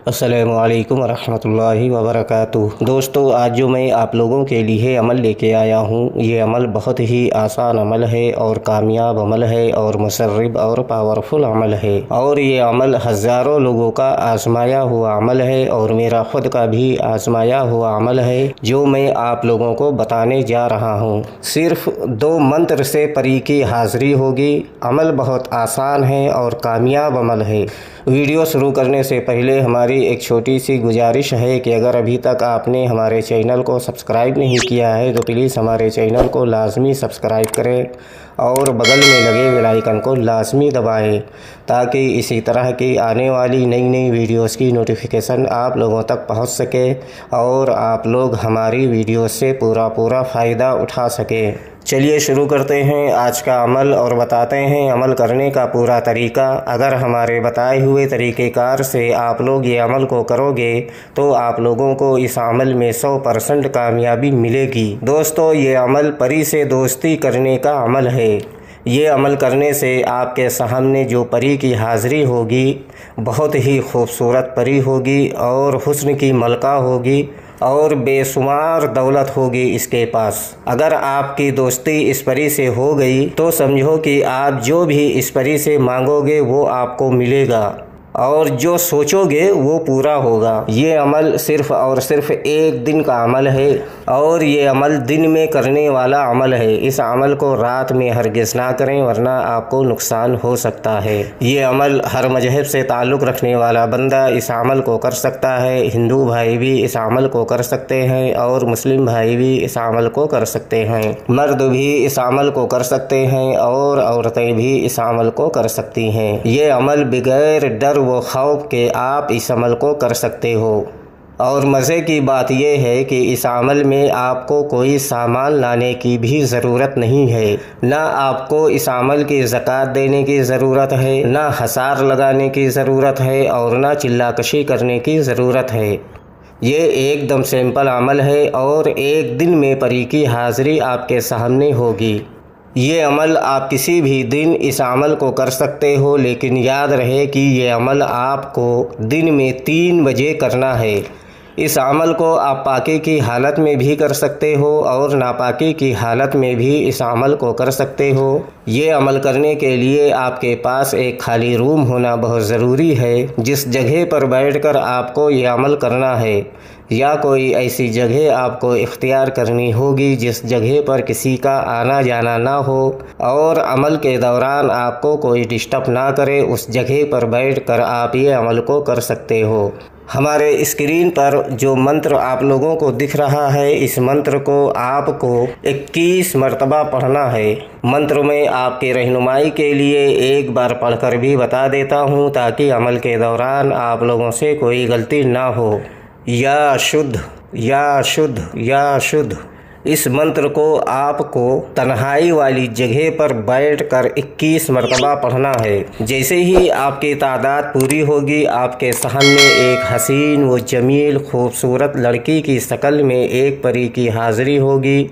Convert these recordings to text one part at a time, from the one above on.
अस्सलामुअलैकुम वरहमतुल्लाहि वबरकातुहू। दोस्तों, आज जो मैं आप लोगों के लिए अमल लेके आया हूँ, ये अमल बहुत ही आसान अमल है और कामयाब अमल है और मुसर्रिब और पावरफुल अमल है। और ये अमल हज़ारों लोगों का आजमाया हुआ अमल है और मेरा खुद का भी आजमाया हुआ अमल है, जो मैं आप लोगों को बताने जा रहा हूँ। सिर्फ 2 मंत्र से परी की हाज़िरी होगी। अमल बहुत आसान है और कामयाब अमल है। वीडियो शुरू करने से पहले हमारी एक छोटी सी गुजारिश है कि अगर अभी तक आपने हमारे चैनल को सब्सक्राइब नहीं किया है तो प्लीज़ हमारे चैनल को लाजमी सब्सक्राइब करें और बगल में लगे बेल आइकन को लाजमी दबाएं, ताकि इसी तरह की आने वाली नई नई वीडियोस की नोटिफिकेशन आप लोगों तक पहुंच सके और आप लोग हमारी वीडियो से पूरा फ़ायदा उठा सकें। चलिए शुरू करते हैं आज का अमल और बताते हैं अमल करने का पूरा तरीका। अगर हमारे बताए हुए तरीक़ेकार से आप लोग ये अमल को करोगे तो आप लोगों को इस अमल में 100% कामयाबी मिलेगी। दोस्तों, ये अमल परी से दोस्ती करने का अमल है। ये अमल करने से आपके सामने जो परी की हाज़िरी होगी, बहुत ही खूबसूरत परी होगी और हुस्न की मलका होगी और बेशुमार दौलत होगी इसके पास। अगर आपकी दोस्ती इस परी से हो गई तो समझो कि आप जो भी इस परी से मांगोगे वो आपको मिलेगा और जो सोचोगे वो पूरा होगा। ये अमल सिर्फ़ और सिर्फ 1 दिन का अमल है और ये अमल दिन में करने वाला अमल है। इस अमल को रात में हरगिज़ ना करें, वरना आपको नुकसान हो सकता है। ये अमल हर मजहब से ताल्लुक़ रखने वाला बंदा इस अमल को कर सकता है। हिंदू भाई भी इस अमल को कर सकते हैं और मुस्लिम भाई भी इस अमल को कर सकते हैं। मर्द भी इस अमल को कर सकते हैं और औरतें भी इस अमल को कर सकती हैं। ये अमल बगैर डर वो खौफ के आप इस अमल को कर सकते हो। और मज़े की बात यह है कि इस अमल में आपको कोई सामान लाने की भी ज़रूरत नहीं है। ना आपको इस अमल की ज़कात देने की ज़रूरत है, ना हसार लगाने की ज़रूरत है और ना चिल्लाकशी करने की ज़रूरत है। ये एकदम सिंपल अमल है और 1 दिन में परी की हाज़िरी आपके सामने होगी। ये अमल आप किसी भी दिन इस अमल को कर सकते हो, लेकिन याद रहे कि ये अमल आपको दिन में 3 बजे करना है। इस अमल को आप पाकी की हालत में भी कर सकते हो और नापाकी की हालत में भी इस अमल को कर सकते हो। ये अमल करने के लिए आपके पास एक खाली रूम होना बहुत ज़रूरी है। जिस जगह पर बैठकर आपको ये अमल करना है, या कोई ऐसी जगह आपको इख्तियार करनी होगी जिस जगह पर किसी का आना जाना ना हो और अमल के दौरान आपको कोई डिस्टर्ब ना करे। उस जगह पर बैठकर आप ये अमल को कर सकते हो। हमारे स्क्रीन पर जो मंत्र आप लोगों को दिख रहा है, इस मंत्र को आपको 21 मरतबा पढ़ना है। मंत्र में आपके रहनुमाई के लिए एक बार पढ़कर भी बता देता हूँ, ताकि अमल के दौरान आप लोगों से कोई गलती ना हो। या शुद्ध, या शुद्ध, या शुद्ध। इस मंत्र को आपको तन्हाई वाली जगह पर बैठकर 21 मरतबा पढ़ना है। जैसे ही आपकी तादाद पूरी होगी, आपके सामने एक हसीन व जमील खूबसूरत लड़की की शक्ल में एक परी की हाज़िरी होगी,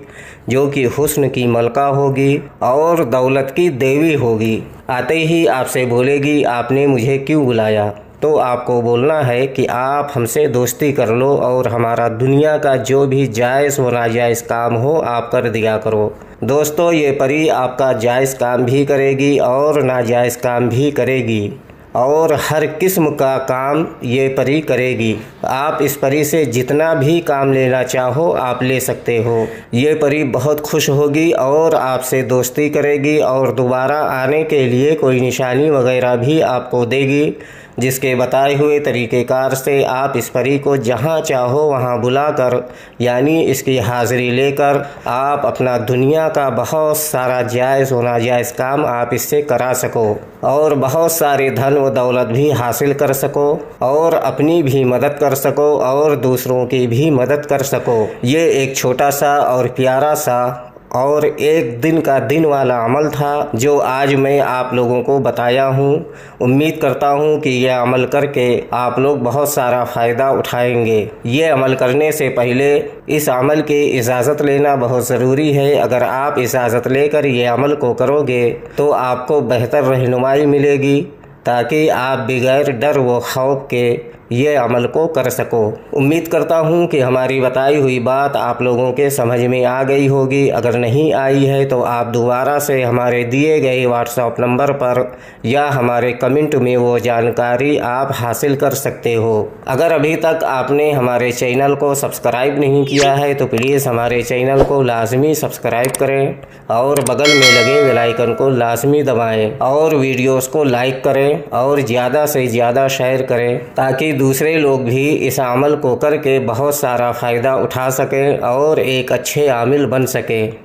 जो कि हुस्न की मलका होगी और दौलत की देवी होगी। आते ही आपसे बोलेगी, आपने मुझे क्यों बुलाया? तो आपको बोलना है कि आप हमसे दोस्ती कर लो और हमारा दुनिया का जो भी जायज़ व नाजायज़ काम हो आप कर दिया करो। दोस्तों, ये परी आपका जायज़ काम भी करेगी और नाजायज़ काम भी करेगी और हर किस्म का काम ये परी करेगी। आप इस परी से जितना भी काम लेना चाहो आप ले सकते हो। ये परी बहुत खुश होगी और आपसे दोस्ती करेगी और दोबारा आने के लिए कोई निशानी वगैरह भी आपको देगी, जिसके बताए हुए तरीक़ेकार से आप इस परी को जहाँ चाहो वहाँ बुलाकर, यानी इसकी हाज़िरी लेकर आप अपना दुनिया का बहुत सारा जायज़ व नाजायज़ काम आप इससे करा सको और बहुत सारे धन व दौलत भी हासिल कर सको और अपनी भी मदद कर सको और दूसरों की भी मदद कर सको। ये एक छोटा सा और प्यारा सा और 1 दिन का दिन वाला अमल था, जो आज मैं आप लोगों को बताया हूँ। उम्मीद करता हूँ कि यह अमल करके आप लोग बहुत सारा फ़ायदा उठाएंगे। ये अमल करने से पहले इस अमल की इजाज़त लेना बहुत ज़रूरी है। अगर आप इजाज़त लेकर ये अमल को करोगे तो आपको बेहतर रहनुमाई मिलेगी, ताकि आप बगैर डर व खौफ के ये अमल को कर सको। उम्मीद करता हूँ कि हमारी बताई हुई बात आप लोगों के समझ में आ गई होगी। अगर नहीं आई है तो आप दोबारा से हमारे दिए गए व्हाट्सएप नंबर पर या हमारे कमेंट में वो जानकारी आप हासिल कर सकते हो। अगर अभी तक आपने हमारे चैनल को सब्सक्राइब नहीं किया है तो प्लीज़ हमारे चैनल को लाजमी सब्सक्राइब करें और बगल में लगे बेल आइकन को लाजमी दबाएं और वीडियोस को लाइक करें और ज़्यादा से ज़्यादा शेयर करें ताकि दूसरे लोग भी इस अमल को करके बहुत सारा फ़ायदा उठा सकें और एक अच्छे आमिल बन सकें।